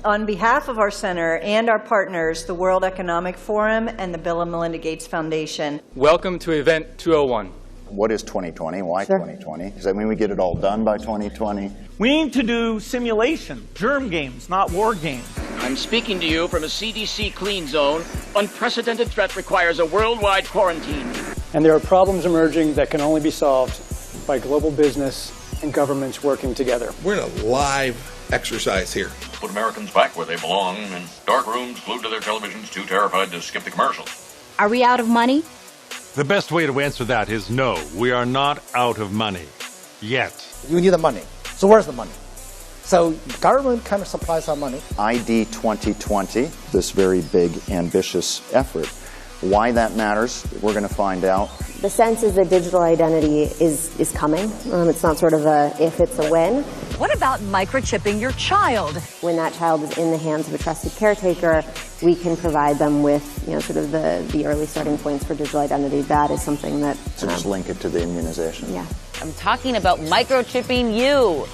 On behalf of our center and our partners, the World Economic Forum and the Bill & Melinda Gates Foundation. Welcome to Event 201. What is 2020? Why 2020? Does that mean we get it all done by 2020? We need to do simulation, germ games, not war games. I'm speaking to you from a CDC clean zone. Unprecedented threat requires a worldwide quarantine. And there are problems emerging that can only be solved by global business and governments working together. We're in a live exercise here. Put Americans back where they belong, in dark rooms, glued to their televisions, too terrified to skip the commercials. Are we out of money? The best way to answer that is no, we are not out of money. Yet. You need the money. So where's the money? So government kind of supplies our money. ID 2020, this very big, ambitious effort. Why that matters, we're going to find out. The sense is that digital identity is coming. It's not sort of a if, it's a when. What about microchipping your child? When that child is in the hands of a trusted caretaker, we can provide them with, sort of the early starting points for digital identity. That is something that... So just link it to the immunization. Yeah. I'm talking about microchipping you.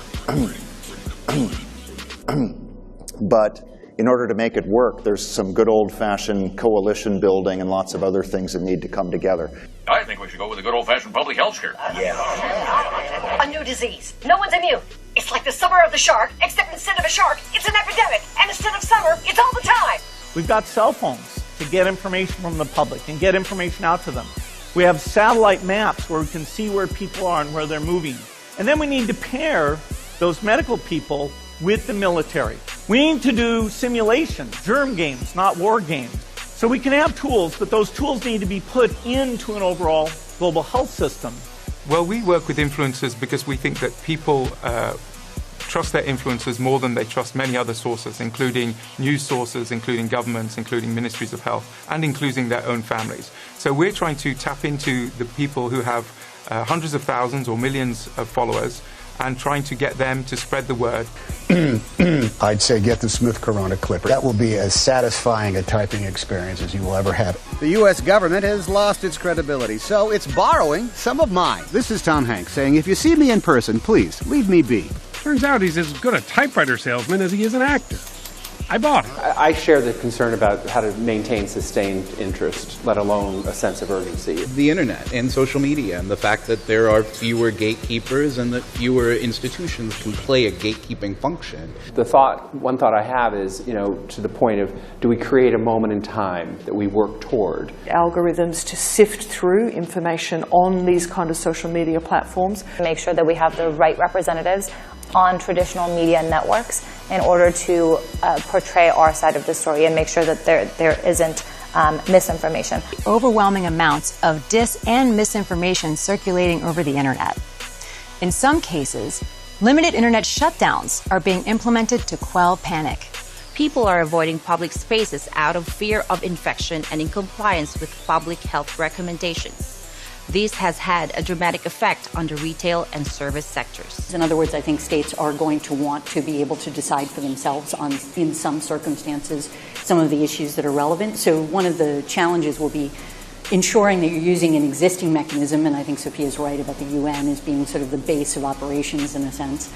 But in order to make it work, there's some good old-fashioned coalition building and lots of other things that need to come together. I think we should go with a good old-fashioned public health scare. Yeah. A new disease. No one's immune. It's like the summer of the shark, except instead of a shark, it's an epidemic. And instead of summer, it's all the time. We've got cell phones to get information from the public and get information out to them. We have satellite maps where we can see where people are and where they're moving. And then we need to pair those medical people with the military. We need to do simulation, germ games, not war games. So we can have tools, but those tools need to be put into an overall global health system. Well, we work with influencers because we think that people trust their influencers more than they trust many other sources, including news sources, including governments, including ministries of health, and including their own families. So we're trying to tap into the people who have hundreds of thousands or millions of followers and trying to get them to spread the word. I'd say get the Smith Corona clipper. That will be as satisfying a typing experience as you will ever have. The U.S. government has lost its credibility, so it's borrowing some of mine. This is Tom Hanks saying, if you see me in person, please leave me be. Turns out he's as good a typewriter salesman as he is an actor. I bought it. I share the concern about how to maintain sustained interest, let alone a sense of urgency. The internet and social media and the fact that there are fewer gatekeepers and that fewer institutions can play a gatekeeping function. One thought I have is, to the point of, do we create a moment in time that we work toward? Algorithms to sift through information on these kind of social media platforms. Make sure that we have the right representatives on traditional media networks in order to portray our side of the story and make sure that there isn't misinformation. Overwhelming amounts of dis and misinformation circulating over the internet. In some cases, limited internet shutdowns are being implemented to quell panic. People are avoiding public spaces out of fear of infection and in compliance with public health recommendations. This has had a dramatic effect on the retail and service sectors. In other words, I think states are going to want to be able to decide for themselves on, in some circumstances, some of the issues that are relevant. So one of the challenges will be ensuring that you're using an existing mechanism, and I think Sophia's right about the UN as being sort of the base of operations in a sense,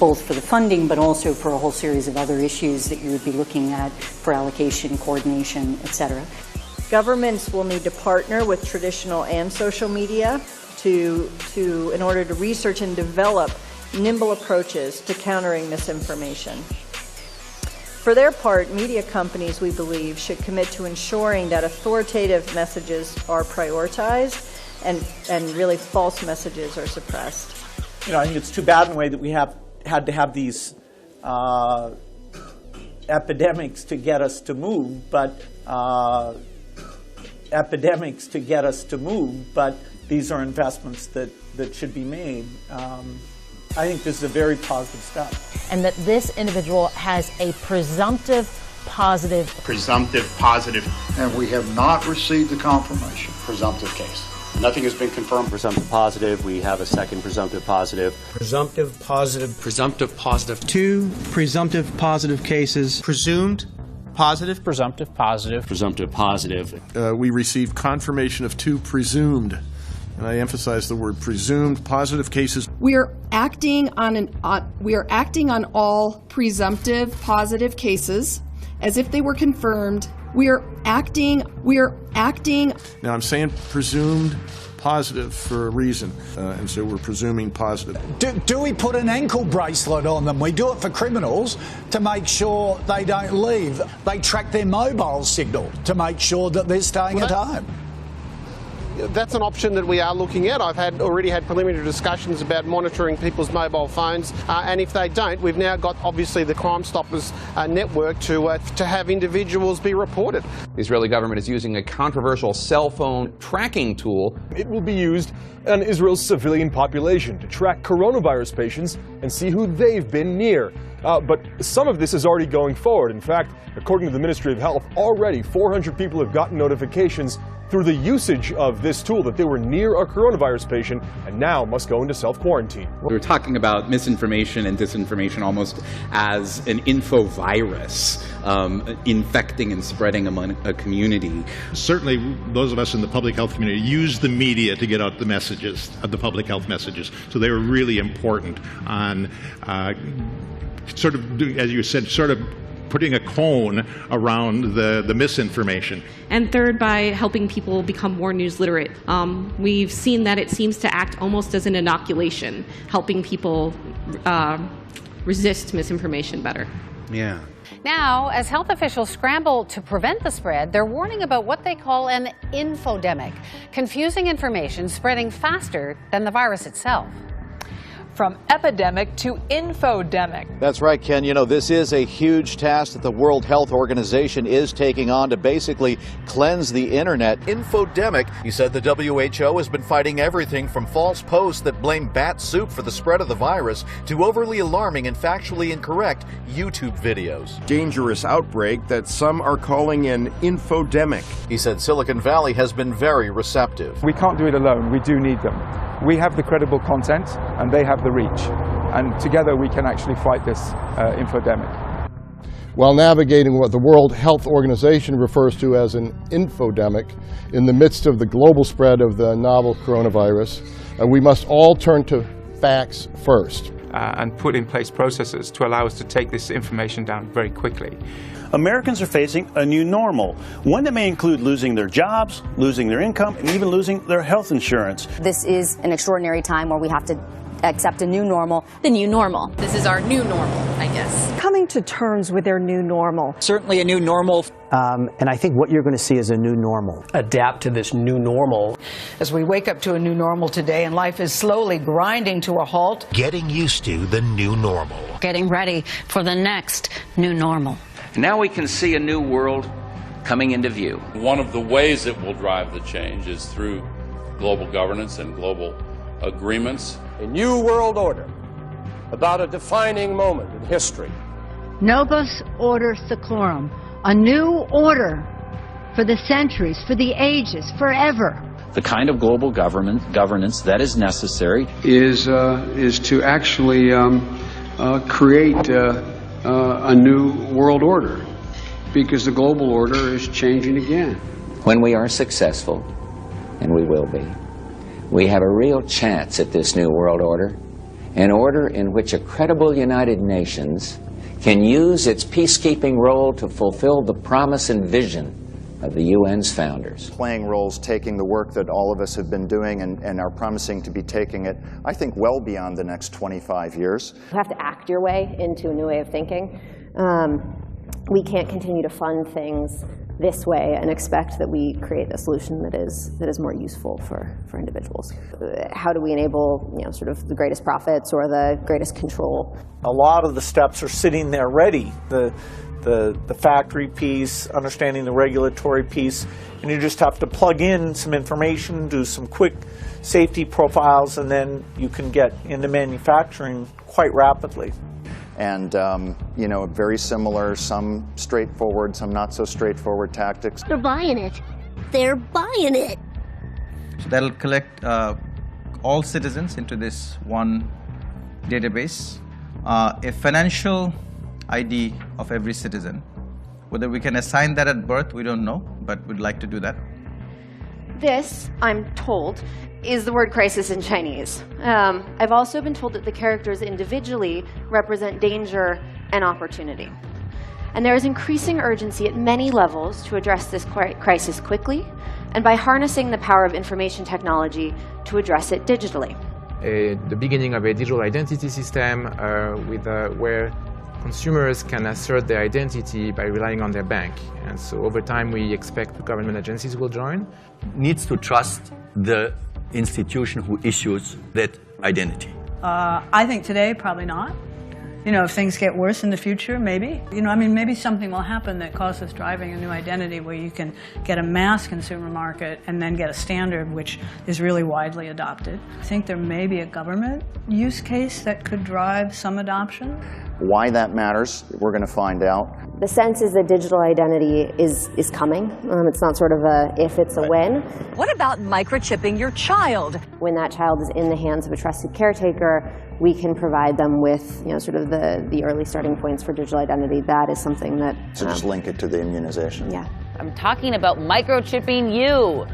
both for the funding but also for a whole series of other issues that you would be looking at for allocation, coordination, et cetera. Governments will need to partner with traditional and social media in order to research and develop nimble approaches to countering misinformation. For their part, media companies, we believe, should commit to ensuring that authoritative messages are prioritized and really false messages are suppressed. I think it's too bad in a way that we had to have these epidemics to get us to move, but these are investments that should be made. I think this is a very positive step. And that this individual has a presumptive positive. Presumptive positive. And we have not received the confirmation. Presumptive case. Nothing has been confirmed. Presumptive positive. We have a second presumptive positive. Presumptive positive. Presumptive positive. 2 presumptive positive cases. Presumed positive. Presumptive positive. Presumptive positive. We received confirmation of 2 presumed and I emphasize the word presumed, positive cases. We are acting on all presumptive positive cases as if they were confirmed. We are acting. Now I'm saying presumed positive for a reason, and so we're presuming positive. Do we put an ankle bracelet on them? We do it for criminals to make sure they don't leave. They track their mobile signal to make sure that they're staying at home. That's an option that we are looking at. I've already had preliminary discussions about monitoring people's mobile phones, and if they don't, we've now got obviously the Crime Stoppers network to have individuals be reported. The Israeli government is using a controversial cell phone tracking tool. It will be used on Israel's civilian population to track coronavirus patients and see who they've been near. But some of this is already going forward. In fact, according to the Ministry of Health, already 400 people have gotten notifications through the usage of this tool that they were near a coronavirus patient and now must go into self-quarantine. We're talking about misinformation and disinformation almost as an infovirus infecting and spreading among a community. Certainly, those of us in the public health community use the media to get out the messages, the public health messages. So they are really important on sort of, as you said, sort of putting a cone around the misinformation. And third, by helping people become more news literate. We've seen that it seems to act almost as an inoculation, helping people resist misinformation better. Yeah. Now, as health officials scramble to prevent the spread, they're warning about what they call an infodemic, confusing information spreading faster than the virus itself. From epidemic to infodemic. That's right, Ken. You know, this is a huge task that the World Health Organization is taking on to basically cleanse the internet. Infodemic, he said the WHO has been fighting everything from false posts that blame bat soup for the spread of the virus to overly alarming and factually incorrect YouTube videos. Dangerous outbreak that some are calling an infodemic. He said Silicon Valley has been very receptive. We can't do it alone. We do need them. We have the credible content and they have the reach. And together we can actually fight this infodemic. While navigating what the World Health Organization refers to as an infodemic in the midst of the global spread of the novel coronavirus, we must all turn to facts first. And put in place processes to allow us to take this information down very quickly. Americans are facing a new normal, one that may include losing their jobs, losing their income, and even losing their health insurance. This is an extraordinary time where we have to accept a new normal. The new normal. This is our new normal, I guess. Coming to terms with their new normal. Certainly a new normal. And I think what you're going to see is a new normal. Adapt to this new normal. As we wake up to a new normal today and life is slowly grinding to a halt. Getting used to the new normal. Getting ready for the next new normal. Now we can see a new world coming into view. One of the ways it will drive the change is through global governance and global agreements. A new world order about a defining moment in history. Novus Order Seclorum, a new order for the centuries, for the ages, forever. The kind of global governance that is necessary is to actually create a new world order, because the global order is changing again. When we are successful, and we will be, we have a real chance at this new world order, an order in which a credible United Nations can use its peacekeeping role to fulfill the promise and vision of the UN's founders. Playing roles, taking the work that all of us have been doing and are promising to be taking it, I think, well beyond the next 25 years. You have to act your way into a new way of thinking. We can't continue to fund things this way and expect that we create a solution that is more useful for individuals. How do we enable, sort of the greatest profits or the greatest control? A lot of the steps are sitting there ready. The factory piece, understanding the regulatory piece, and you just have to plug in some information, do some quick safety profiles, and then you can get into manufacturing quite rapidly. And, very similar, some straightforward, some not so straightforward tactics. They're buying it. They're buying it. So that'll collect all citizens into this one database. A financial ID of every citizen. Whether we can assign that at birth, we don't know, but we'd like to do that. This, I'm told, is the word crisis in Chinese. I've also been told that the characters individually represent danger and opportunity. And there is increasing urgency at many levels to address this crisis quickly and by harnessing the power of information technology to address it digitally. The beginning of a digital identity system where consumers can assert their identity by relying on their bank. And so over time, we expect government agencies will join. Needs to trust the institution who issues that identity. I think today, probably not. You know, if things get worse in the future, maybe. You know, I mean, maybe something will happen that causes driving a new identity where you can get a mass consumer market and then get a standard which is really widely adopted. I think there may be a government use case that could drive some adoption. Why that matters, we're going to find out. The sense is that digital identity is coming. It's not sort of a if, it's a when. What about microchipping your child? When that child is in the hands of a trusted caretaker, we can provide them with, you know, sort of the early starting points for digital identity. That is something that... So just link it to the immunization. Yeah. I'm talking about microchipping you.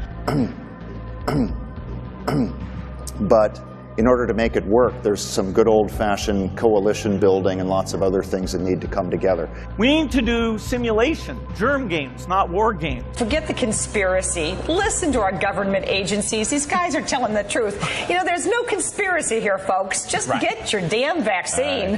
But in order to make it work, there's some good old-fashioned coalition building and lots of other things that need to come together. We need to do simulation, germ games, not war games. Forget the conspiracy. Listen to our government agencies. These guys are telling the truth. You know, there's no conspiracy here, folks. Just get your damn vaccine.